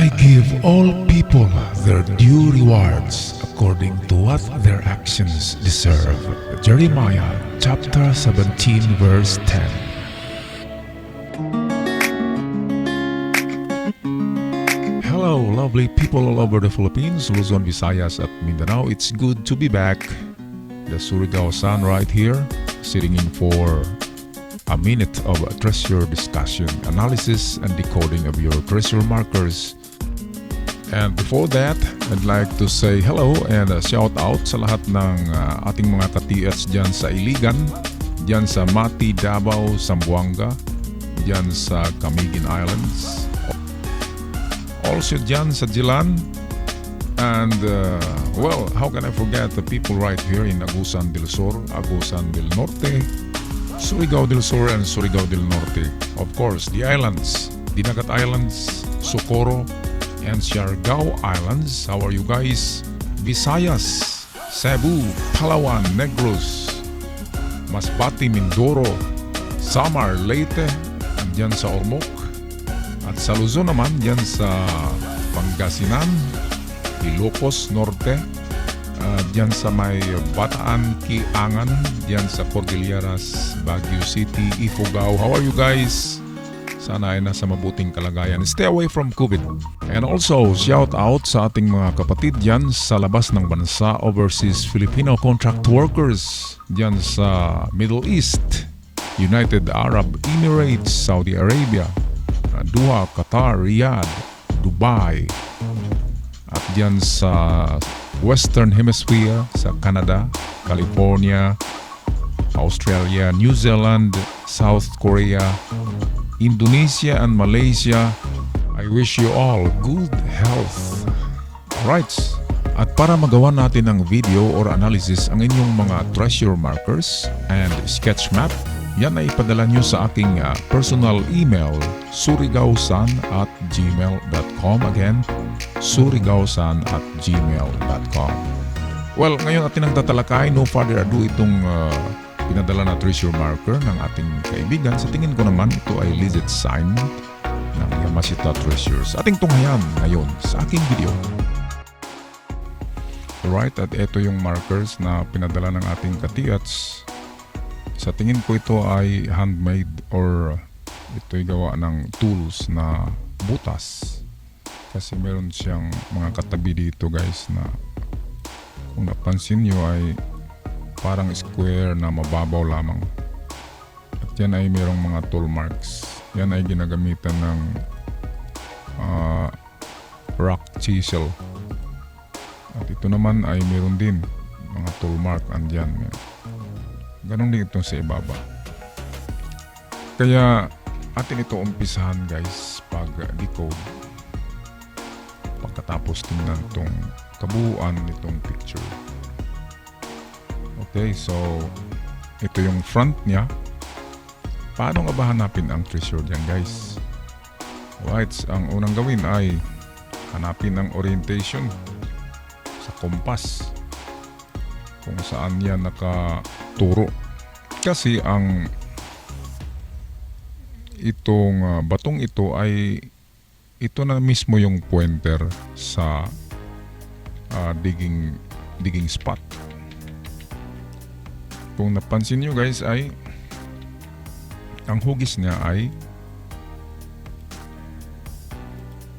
I give all people their due rewards according to what their actions deserve. Jeremiah chapter 17 verse 10. Hello, lovely people all over the Philippines, Luzon, Visayas at Mindanao. It's good to be back. The Surigao-san right here, sitting in for a minute of treasure discussion, analysis, and decoding of your treasure markers. And before that, I'd like to say hello and shout out sa lahat ng ating mga ka-TS dyan sa Iligan, dyan sa Mati, Davao, Zamboanga, dyan sa Camiguin Islands, also dyan sa Jilan, and well, how can I forget the people right here in Agusan del Sur, Agusan del Norte, Surigao del Sur, and Surigao del Norte. Of course, the islands, Dinagat Islands, Socorro, and Siargao Islands. How are you guys? Visayas, Cebu, Palawan, Negros, Masbate, Mindoro, Samar, Leyte, and dyan sa Ormoc. At sa Luzon naman, dyan sa Pangasinan, Ilocos Norte, dyan sa may Bataan, Kiangan, dyan sa Cordilleras, Baguio City, Ifugao. How are you guys? Sana ay nasa mabuting kalagayan. Stay away from COVID. And also, shout out sa ating mga kapatid dyan sa labas ng bansa, overseas Filipino contract workers dyan sa Middle East, United Arab Emirates, Saudi Arabia, Doha, Qatar, Riyadh, Dubai, at dyan sa Western Hemisphere, sa Canada, California, Australia, New Zealand, South Korea, Indonesia, and Malaysia. I wish you all good health. Right. At para magawa natin ng video or analysis ang inyong mga treasure markers and sketch map, yan ay ipadala nyo sa aking personal email, surigausan@gmail.com. Again, surigausan@gmail.com. Well, ngayon atin ang tatalakay, no further ado, itong pinadala na treasure marker ng ating kaibigan. Sa tingin ko naman, ito ay legit sign ng Yamashita Treasures. Ating tunghayan ngayon sa aking video. Alright, at ito yung markers na pinadala ng ating katiyats. Sa tingin ko ito ay handmade or ito'y gawa ng tools na butas. Kasi meron siyang mga katabi dito guys na kung napansin nyo ay parang square na mababaw lamang. At yan ay merong mga tool marks. Yan ay ginagamitan ng rock chisel. At ito naman ay meron din mga tool mark. Andyan. Ganon din ito sa ibaba. Kaya atin ito umpisahan guys pag-decode. Pagkatapos tingnan itong kabuuan nitong picture. Okay, so ito yung front niya. Paano nga ba hanapin ang treasure dyan guys? Alright, ang unang gawin ay hanapin ang orientation sa kompas. Kung saan yan nakaturo. Kasi ang itong batong ito ay ito na mismo yung pointer sa digging spot. Kung napansin nyo guys ay ang hugis niya ay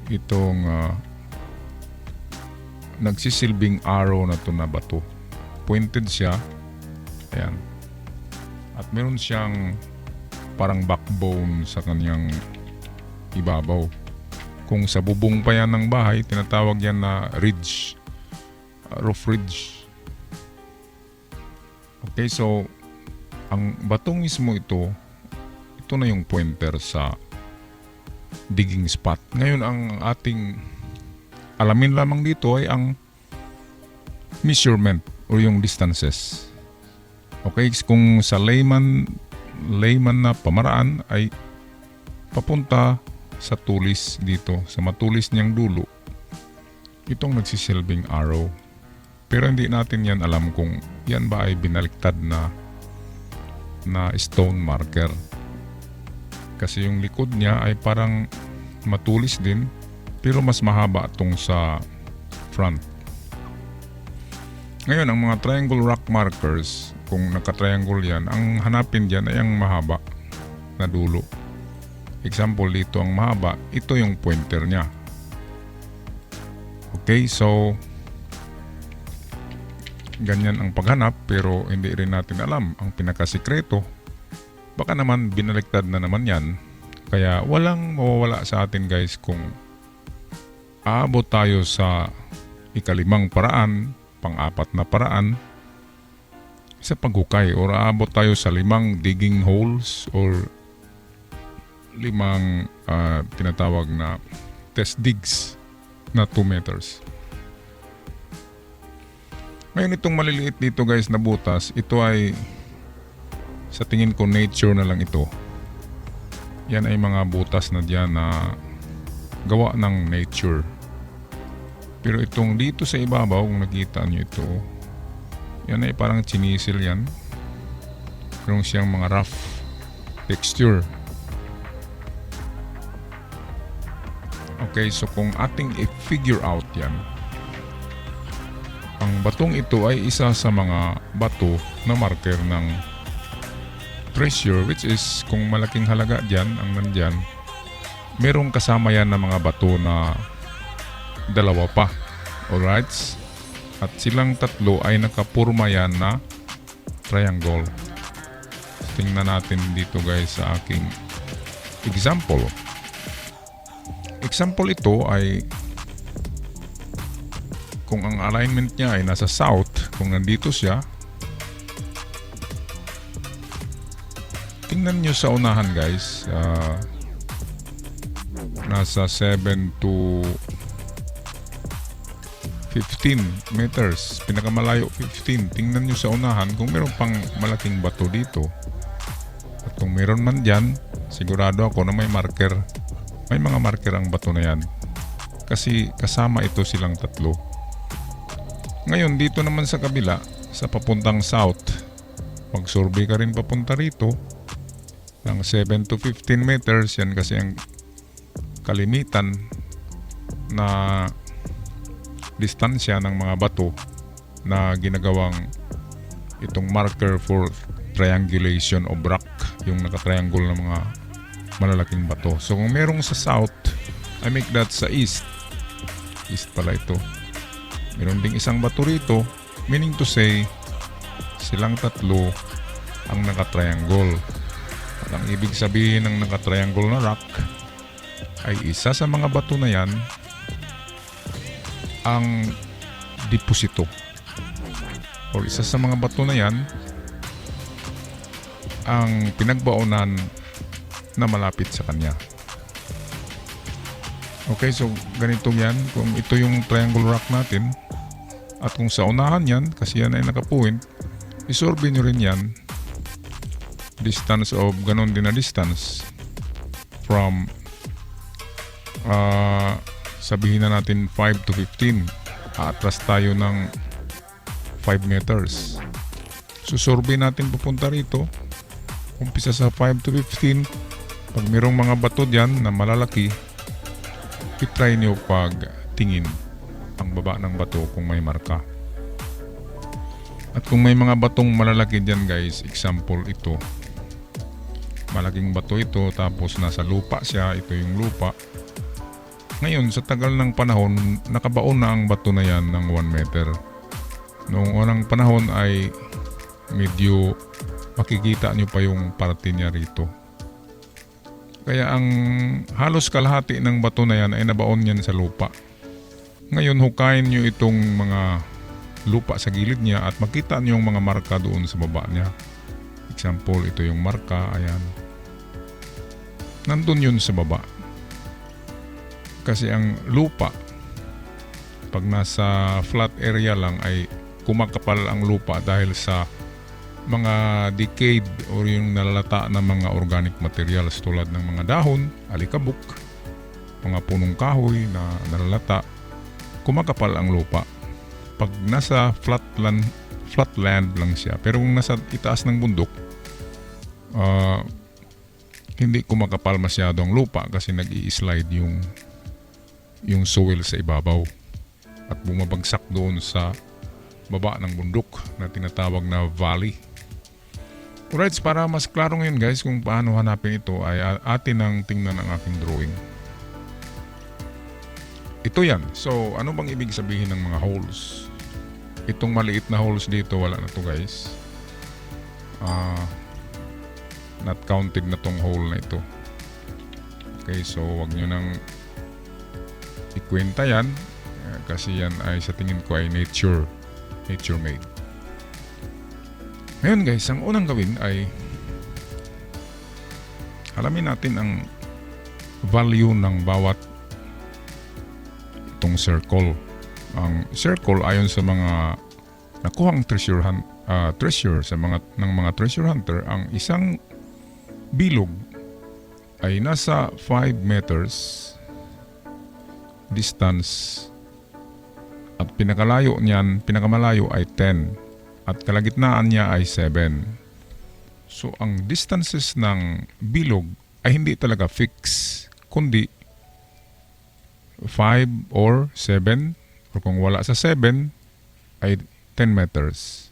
itong nagsisilbing arrow na to na bato. Pointed siya. Ayan. At meron siyang parang backbone sa kanyang ibabaw. Kung sa bubong pa yan ng bahay, tinatawag yan na ridge. Roof ridge. Okay, so ang batong mismo ito na yung pointer sa digging spot. Ngayon ang ating alamin lamang dito ay ang measurement o yung distances. Okay, kung sa layman na pamaraan ay papunta sa tulis dito, sa matulis niyang dulo, itong nagsisilbing arrow. Pero hindi natin yan alam kung yan ba ay binaliktad na stone marker. Kasi yung likod niya ay parang matulis din pero mas mahaba itong sa front. Ngayon, ang mga triangle rock markers, kung naka-triangle yan, ang hanapin dyan ay ang mahaba na dulo. Example dito, ang mahaba, ito yung pointer niya. Okay, so ganyan ang paghanap, pero hindi rin natin alam ang pinakasikreto. Baka naman binaliktad na naman yan. Kaya walang mawawala sa atin guys kung aabot tayo sa ikalimang paraan, pang-apat na paraan sa paghukay, or aabot tayo sa 5 digging holes or 5 tinatawag na test digs na 2 meters. Ngayon itong maliliit dito guys na butas, ito ay sa tingin ko nature na lang ito. Yan ay mga butas na diyan na gawa ng nature. Pero itong dito sa ibabaw, kung nakita nyo ito, yan ay parang chinisil yan. Meron siyang mga rough texture. Okay, so kung ating i-figure out yan, ang batong ito ay isa sa mga bato na marker ng treasure, which is kung malaking halaga dyan ang nandyan, merong kasama yan na mga bato na 2 pa. Alright? At silang 3 ay nakapurma yan na triangle. Tingnan natin dito guys sa aking example. Example ito ay kung ang alignment niya ay nasa south, kung nandito siya, tingnan nyo sa unahan guys, nasa 7 to 15 meters, pinakamalayo 15. Tingnan nyo sa unahan kung meron pang malaking bato dito, at kung meron man dyan, sigurado ako na may marker, may mga marker ang bato na yan, kasi kasama ito silang 3. Ngayon dito naman sa kabila, sa papuntang south, mag-survey ka rin papunta rito ng 7 to 15 meters. Yan kasi ang kalimitan na distansya ng mga bato na ginagawang itong marker for triangulation of rock, yung nakatriangle ng mga malalaking bato. So kung merong sa south, I make that sa east pala ito. Meron ding isang bato rito, meaning to say silang 3 ang nakatriangle. At ang ibig sabihin ng nakatriangle na rock ay isa sa mga bato na yan ang deposito, or isa sa mga bato na yan ang pinagbaonan na malapit sa kanya. Okay, so ganito yan. Kung ito yung triangle rock natin, at kung sa unahan yan, kasi yan ay nakapuint, isurvey nyo rin yan. Distance of ganon din na distance from sabihin na natin 5 to 15. Atras tayo ng 5 meters. So survey natin papunta rito. Umpisa sa 5 to 15. Pag mayroong mga bato dyan na malalaki, i-try nyo pag tingin ang baba ng bato kung may marka. At kung may mga batong malalaki dyan guys, example ito, malaking bato ito, tapos nasa lupa siya, ito yung lupa. Ngayon sa tagal ng panahon, nakabaon na ang bato na yan ng 1 meter. Noong unang panahon ay medyo makikita nyo pa yung parte niya rito. Kaya ang halos kalahati ng bato na yan ay nabaon yan sa lupa. Ngayon hukayin nyo itong mga lupa sa gilid niya at makita nyo yung mga marka doon sa baba niya. Example, ito yung marka, ayan. Nandun yun sa baba. Kasi ang lupa, pag nasa flat area lang ay kumakapal ang lupa dahil sa mga decayed o yung nalalata na mga organic materials tulad ng mga dahon, alikabok, mga punong kahoy na nalalata, kumakapal ang lupa. Pag nasa flatland lang siya, pero kung nasa itaas ng bundok, hindi kumakapal masyado ang lupa kasi nag-i-slide yung soil sa ibabaw at bumabagsak doon sa baba ng bundok na tinatawag na valley. Alright, para mas klaro ngayon guys kung paano hanapin ito ay atin ang tingnan ang aking drawing. Ito yan. So ano bang ibig sabihin ng mga holes? Itong maliit na holes dito, wala na to guys. Not counted na tong hole na ito. Okay, so wag nyo nang ikwenta yan kasi yan ay sa tingin ko ay nature made. Ngayon guys, ang unang gawin ay alamin natin ang value ng bawat itong circle. Ang circle ayon sa mga nakuhang treasure sa mga treasure hunter, ang isang bilog ay nasa 5 meters distance at pinakamalayo ay 10 at kalagitnaan niya ay 7. So ang distances ng bilog ay hindi talaga fix, kundi 5 or 7, or kung wala sa 7 ay 10 meters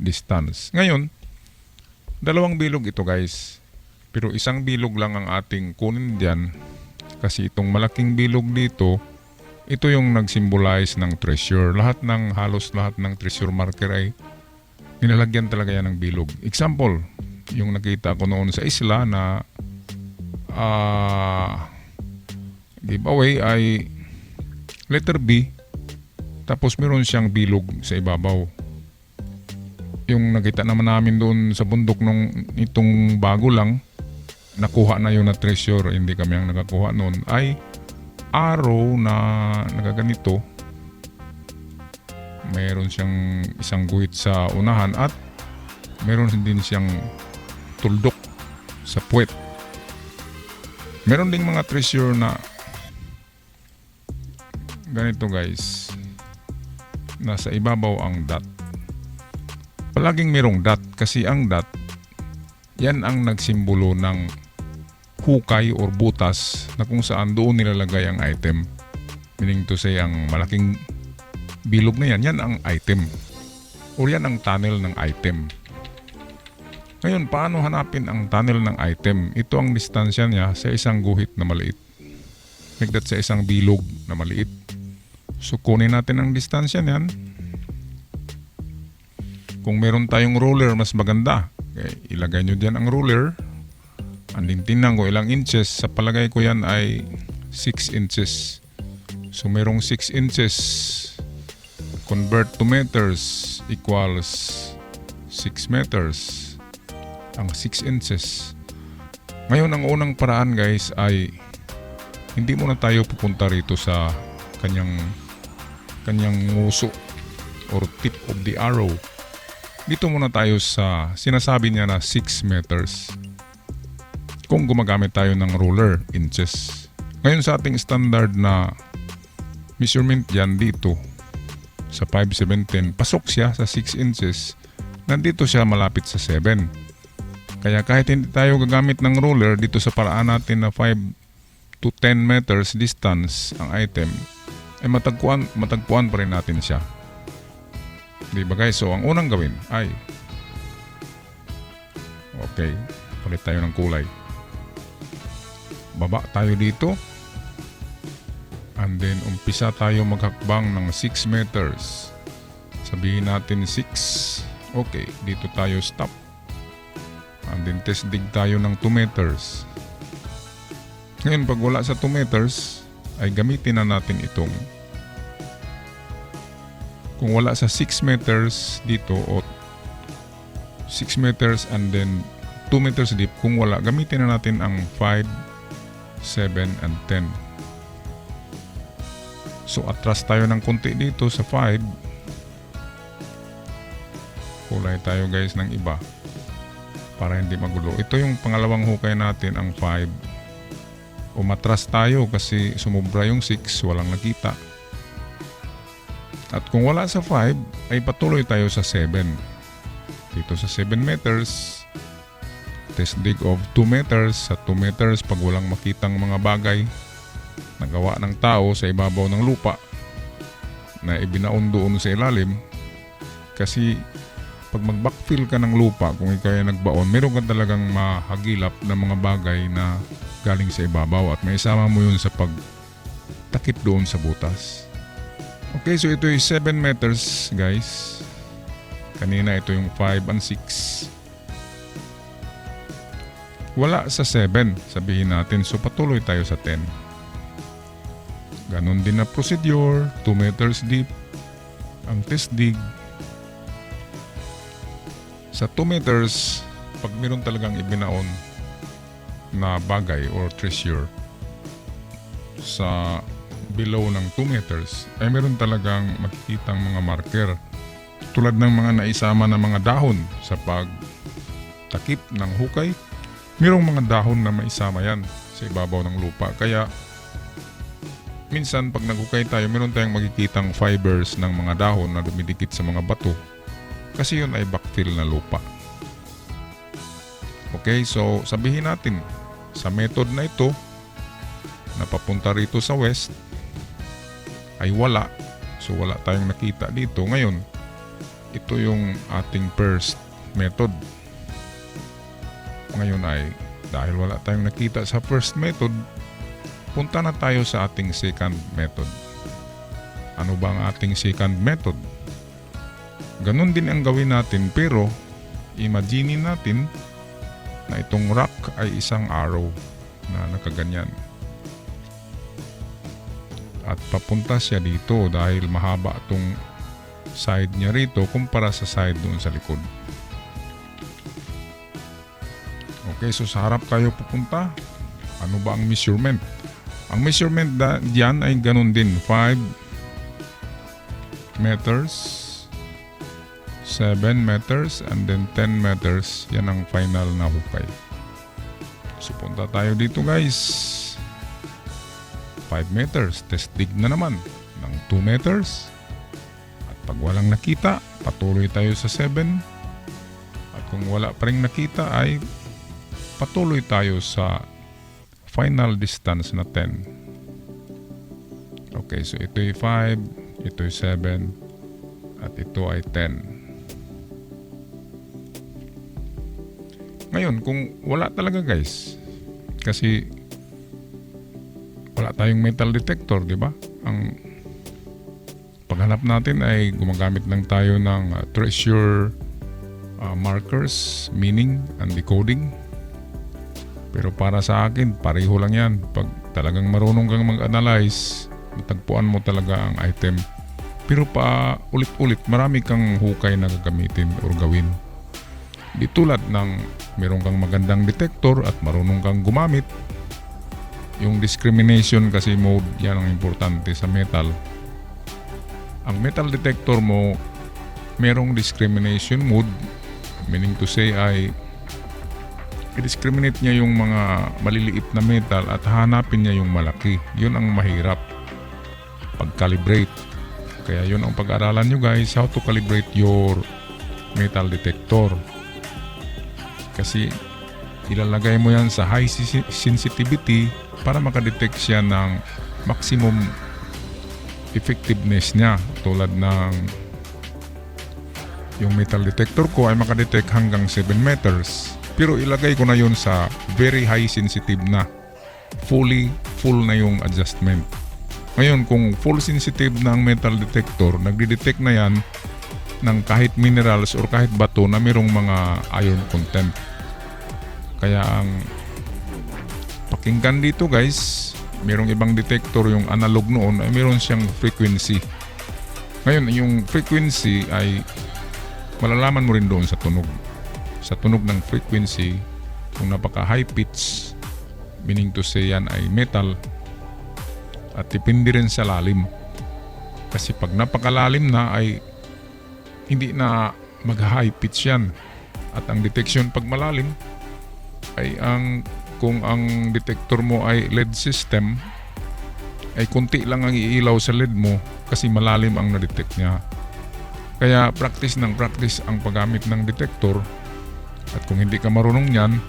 distance. Ngayon, dalawang bilog ito guys, pero isang bilog lang ang ating kunin diyan kasi itong malaking bilog dito, ito yung nag-symbolize ng treasure. Halos lahat ng treasure marker ay nilalagyan talaga yan ng bilog. Example, yung nakita ko noon sa isla na giveaway ay letter B, tapos meron siyang bilog sa ibabaw. Yung nakita naman namin doon sa bundok nung itong bago lang, nakuha na yun na treasure, hindi kami ang nakakuha noon, ay arrow na nagaganito. Meron siyang isang guhit sa unahan at meron din siyang tuldok sa puwet. Meron ding mga treasure na ganito guys, nasa ibabaw ang dot. Palaging merong dot kasi ang dot, yan ang nagsimbolo ng hukay or butas na kung saan doon nilalagay ang item. Meaning to say, ang malaking bilog na yan ang item or yan ang tunnel ng item. Ngayon, paano hanapin ang tunnel ng item? Ito ang distansya niya sa isang guhit na maliit, like that, sa isang bilog na maliit. So kunin natin ang distansya niyan. Kung meron tayong ruler, mas maganda. Okay, ilagay nyo dyan ang ruler. Andin tingnan ko ilang inches. Sa palagay ko yan ay 6 inches. So merong 6 inches. Convert to meters equals 6 meters. Ang 6 inches. Ngayon, ang unang paraan guys ay hindi muna tayo pupunta rito sa kanyang nguso or tip of the arrow. Dito muna tayo sa sinasabi niya na 6 meters. Kung gumagamit tayo ng ruler, inches. Ngayon sa ating standard na measurement yan dito sa 5/7/10, pasok siya sa 6 inches. Nandito siya malapit sa 7. Kaya kahit hindi tayo gagamit ng ruler dito sa paraan natin na 5 to 10 meters distance ang item, ay matagpuan pa rin natin siya. Diba guys? So ang unang gawin ay okay, palit tayo ng kulay. Baba tayo dito and then umpisa tayo maghakbang ng 6 meters. Sabihin natin 6. Okay, dito tayo stop. And then test dig tayo ng 2 meters. Ngayon pag wala sa 2 meters ay gamitin na natin itong, kung wala sa 6 meters dito o 6 meters and then 2 meters deep, kung wala, gamitin na natin ang 5, 7, and 10. So atras tayo ng konti dito sa 5. Kulay tayo guys ng iba para hindi magulo. Ito yung pangalawang hukay natin, ang 5. Umatras tayo kasi sumubra yung 6, walang nakita. At kung wala sa 5, ay patuloy tayo sa 7. Dito sa 7 meters, test dig of 2 meters. Sa 2 meters, pag walang makitang mga bagay, nagawa ng tao sa ibabaw ng lupa na ibinaon doon sa ilalim. Kasi pag mag-backfill ka ng lupa, kung ikaw ay nagbaon, meron ka talagang mahagilap na mga bagay na galing sa ibabaw at may isama mo yun sa pagtakip doon sa butas. Okay, so ito yung 7 meters guys. Kanina ito yung 5 and 6. Wala sa 7, sabihin natin. So patuloy tayo sa 10. Ganon din na procedure, 2 meters deep ang test dig. Sa 2 meters, pag meron talagang ibinaon na bagay or treasure sa below ng 2 meters, ay meron talagang makikitang mga marker. Tulad ng mga naisama na mga dahon sa pagtakip ng hukay, merong mga dahon na maisama yan sa ibabaw ng lupa. Kaya minsan pag naghukay tayo, meron tayong makikitang fibers ng mga dahon na dumidikit sa mga bato. Kasi yun ay backfill na lupa. Okay, so sabihin natin, sa method na ito, na papunta rito sa west, ay wala. So wala tayong nakita dito. Ngayon, ito yung ating first method. Ngayon ay, dahil wala tayong nakita sa first method, punta na tayo sa ating second method. Ano ba ang ating second method? Ganon din ang gawin natin, pero imagine natin na itong rock ay isang arrow na nakaganyan. At papunta siya dito dahil mahaba itong side niya rito kumpara sa side doon sa likod. Okay, so sa harap tayo pupunta. Ano ba ang measurement? Ang measurement diyan ay ganon din. 5 meters, 7 meters, and then 10 meters. Yan ang final na hukay. So punta tayo dito guys. 5 meters. Test dig na naman ng 2 meters. At pag walang nakita, patuloy tayo sa 7. At kung wala pa rin nakita ay patuloy tayo sa final distance na 10. Okay, so ito ay 5, ito ay 7, at ito ay 10. Ngayon, kung wala talaga guys, kasi wala tayong metal detector, di ba? Ang paghanap natin ay gumagamit lang tayo ng treasure markers, meaning and decoding. Pero para sa akin, pareho lang yan. Pag talagang marunong kang mag-analyze, matagpuan mo talaga ang item. Pero pa ulit-ulit, marami kang hukay na gagamitin or gawin. Di tulad ng meron kang magandang detector at marunong kang gumamit. Yung discrimination kasi mode, yan ang importante sa metal. Ang metal detector mo, merong discrimination mode, meaning to say ay i-discriminate niya yung mga maliliit na metal at hanapin niya yung malaki. Yun ang mahirap pag-calibrate. Kaya yun ang pag-aralan nyo guys, how to calibrate your metal detector. Kasi ilalagay mo yan sa high sensitivity para makadetect siya ng maximum effectiveness niya. Tulad ng yung metal detector ko ay makadetect hanggang 7 meters. Pero ilagay ko na yun sa very high sensitive na. Full na yung adjustment. Ngayon, kung full sensitive na ang metal detector, nagdidetect na yan ng kahit minerals or kahit bato na mayroong mga iron content. Kaya ang pakinggan dito guys, mayroong ibang detector, yung analog noon ay mayroon siyang frequency. Ngayon, yung frequency ay malalaman mo rin doon sa tunog. Sa tunog ng frequency, kung napaka high pitch, meaning to say yan ay metal, at depende rin sa lalim. Kasi pag napakalalim na ay hindi na mag-high pitch yan. At ang detection pag malalim ay kung ang detector mo ay LED system, ay konti lang ang iilaw sa LED mo kasi malalim ang na-detect niya. Kaya practice ng practice ang paggamit ng detector. At kung hindi ka marunong niyan,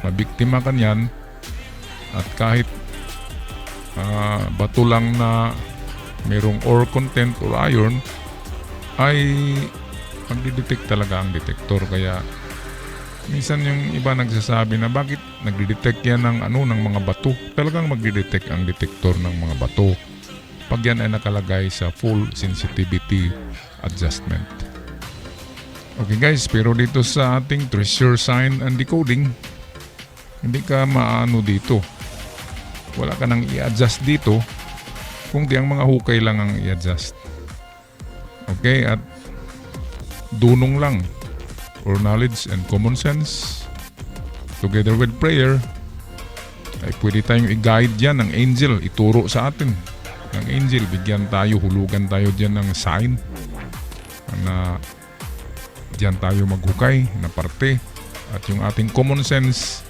mabiktima ka niyan. At kahit bato lang na merong ore content or iron, ay magdidetect talaga ang detektor. Kaya minsan yung iba nagsasabi na bakit nagdidetect yan ng mga bato. Talagang magdidetect ang detektor ng mga bato pag yan ay nakalagay sa full sensitivity adjustment. Okay guys, pero dito sa ating treasure sign and decoding, hindi ka maano dito. Wala ka nang i-adjust dito, kung di ang mga hukay lang ang i-adjust. Okay, at dunong lang or knowledge and common sense together with prayer ay pwede tayong i-guide yan ng angel, ituro sa atin ng angel, bigyan tayo, hulugan tayo dyan ng sign na dyan tayo maghukay na parte, at yung ating common sense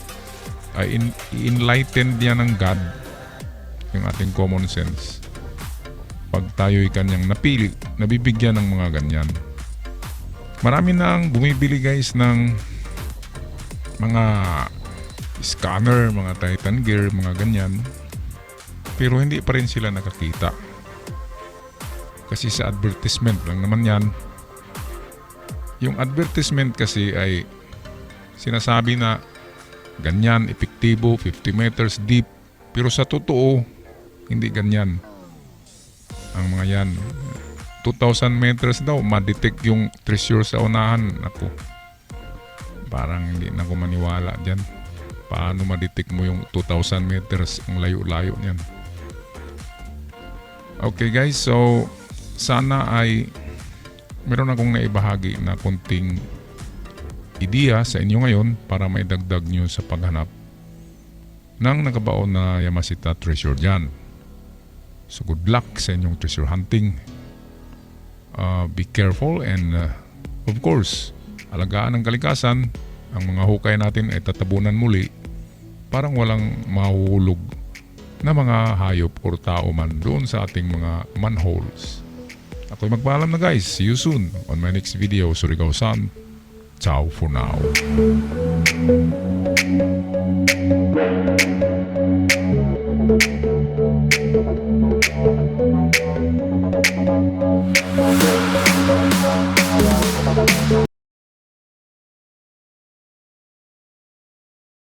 ay i-enlighten yan ng God, yung ating common sense. Pag tayo'y kanyang napili, nabibigyan ng mga ganyan. Marami nang bumibili guys ng mga scanner, mga Titan gear, mga ganyan, pero hindi pa rin sila nakakita kasi sa advertisement lang naman yan. Yung advertisement kasi ay sinasabi na ganyan, epektibo, 50 meters deep, pero sa totoo hindi ganyan ang mga yan. 2,000 meters daw ma-detect yung treasure sa unahan. Ako, parang hindi na ako maniwala dyan. Paano ma-detect mo yung 2,000 meters ang layo-layo niyan? Okay guys, so sana ay meron akong naibahagi na konting ideya sa inyo ngayon para maidagdag nyo sa paghanap ng nakabaon na Yamashita treasure dyan. So good luck sa inyong treasure hunting. Be careful and of course, alagaan ang kalikasan. Ang mga hukay natin ay tatabunan muli, parang walang mahuhulog na mga hayop or tao man doon sa ating mga manholes. Ako'y magpaalam na guys. See you soon on my next video. Surigao-san. Ciao for now.